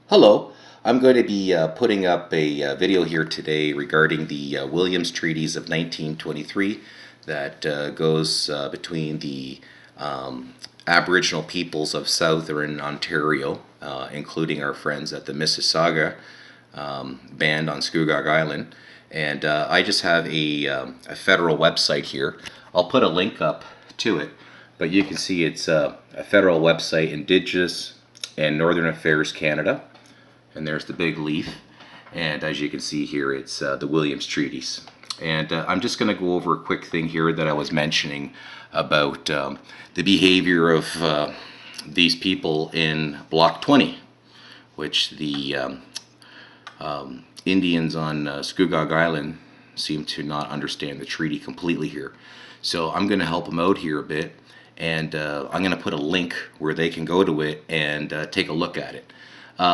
Hello, I'm going to be putting up a video here today regarding the Williams Treaties of 1923 that goes between the Aboriginal peoples of southern Ontario, including our friends at the Mississauga band on Scugog Island. And I just have a federal website here. I'll put a link up to it, but you can see it's a federal website, Indigenous and Northern Affairs Canada. And there's the big leaf, and as you can see here, it's the Williams Treaties. And I'm just going to go over a quick thing here that I was mentioning about the behavior of these people in Block 20, which the Indians on Scugog Island seem to not understand the treaty completely here. So I'm going to help them out here a bit, and I'm going to put a link where they can go to it and take a look at it.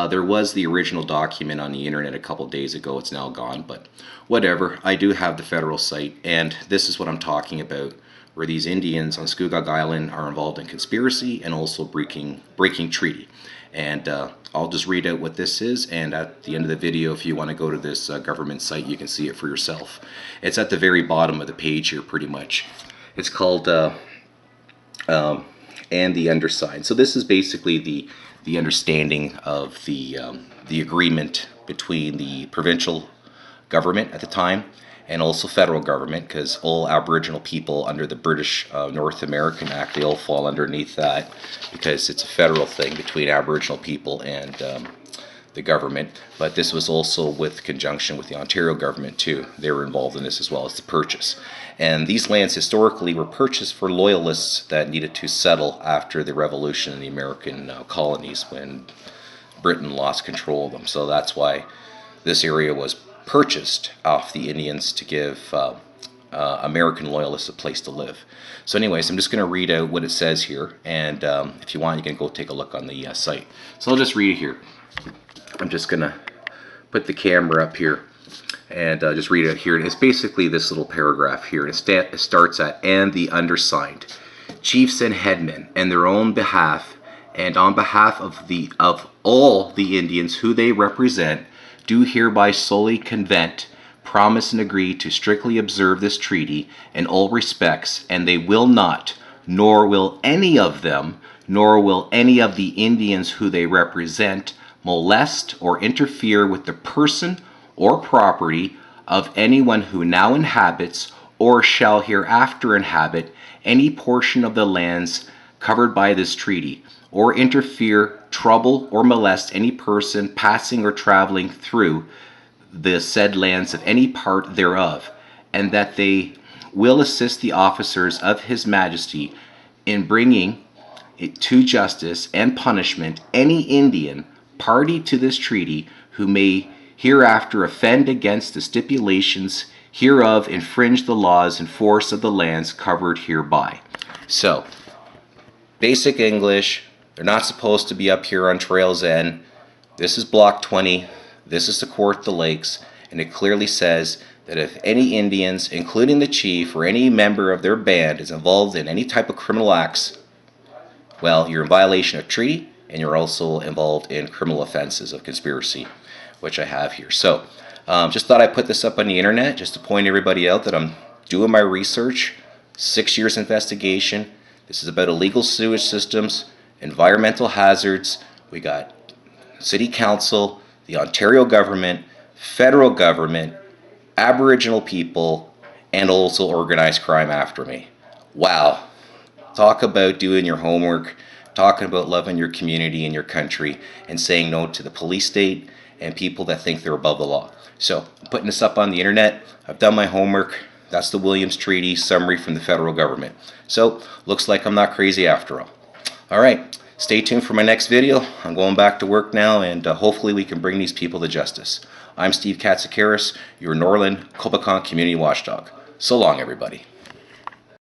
There was the original document on the internet a couple days ago. It's now gone, but whatever. I do have the federal site, and this is what I'm talking about, where these Indians on Scugog Island are involved in conspiracy and also breaking treaty. And I'll just read out what this is, and at the end of the video, if you want to go to this government site, you can see it for yourself. It's at the very bottom of the page here, pretty much. It's called and the undersigned. So this is basically the understanding of the agreement between the provincial government at the time and also federal government, because all Aboriginal people under the British North American Act, they all fall underneath that because it's a federal thing between Aboriginal people and the government. But this was also with conjunction with the Ontario government too. They were involved in this as well as the purchase. And these lands historically were purchased for loyalists that needed to settle after the revolution in the American colonies when Britain lost control of them. So that's why this area was purchased off the Indians to give American loyalists a place to live. So anyways, I'm just going to read out what it says here, and if you want, you can go take a look on the site. So I'll just read it here. I'm just going to put the camera up here and just read it here. It's basically this little paragraph here. It starts at, "And the undersigned, chiefs and headmen, and their own behalf, and on behalf of all the Indians who they represent, do hereby solely convent, promise, and agree to strictly observe this treaty in all respects, and they will not, nor will any of them, nor will any of the Indians who they represent, molest or interfere with the person or property of anyone who now inhabits or shall hereafter inhabit any portion of the lands covered by this treaty, or interfere, trouble, or molest any person passing or traveling through the said lands of any part thereof, and that they will assist the officers of His Majesty in bringing it to justice and punishment any Indian party to this treaty who may hereafter offend against the stipulations hereof, infringe the laws and force of the lands covered hereby." So, basic English, they're not supposed to be up here on Trail's End. This is Block 20, this is the Court of the Lakes, and it clearly says that if any Indians, including the chief or any member of their band, is involved in any type of criminal acts, well, you're in violation of treaty, and you're also involved in criminal offenses of conspiracy, which I have here. So, just thought I'd put this up on the internet just to point everybody out that I'm doing my research, 6 years investigation. This is about illegal sewage systems, environmental hazards. We got City Council, the Ontario government, federal government, Aboriginal people, and also organized crime after me. Wow. Talk about doing your homework, talking about loving your community and your country, and saying no to the police state and people that think they're above the law. So, I'm putting this up on the internet. I've done my homework. That's the Williams Treaty summary from the federal government. So, looks like I'm not crazy after all. Alright, stay tuned for my next video. I'm going back to work now, and hopefully we can bring these people to justice. I'm Steve Katsikaris, your Norland, Coboconk Community Watchdog. So long, everybody.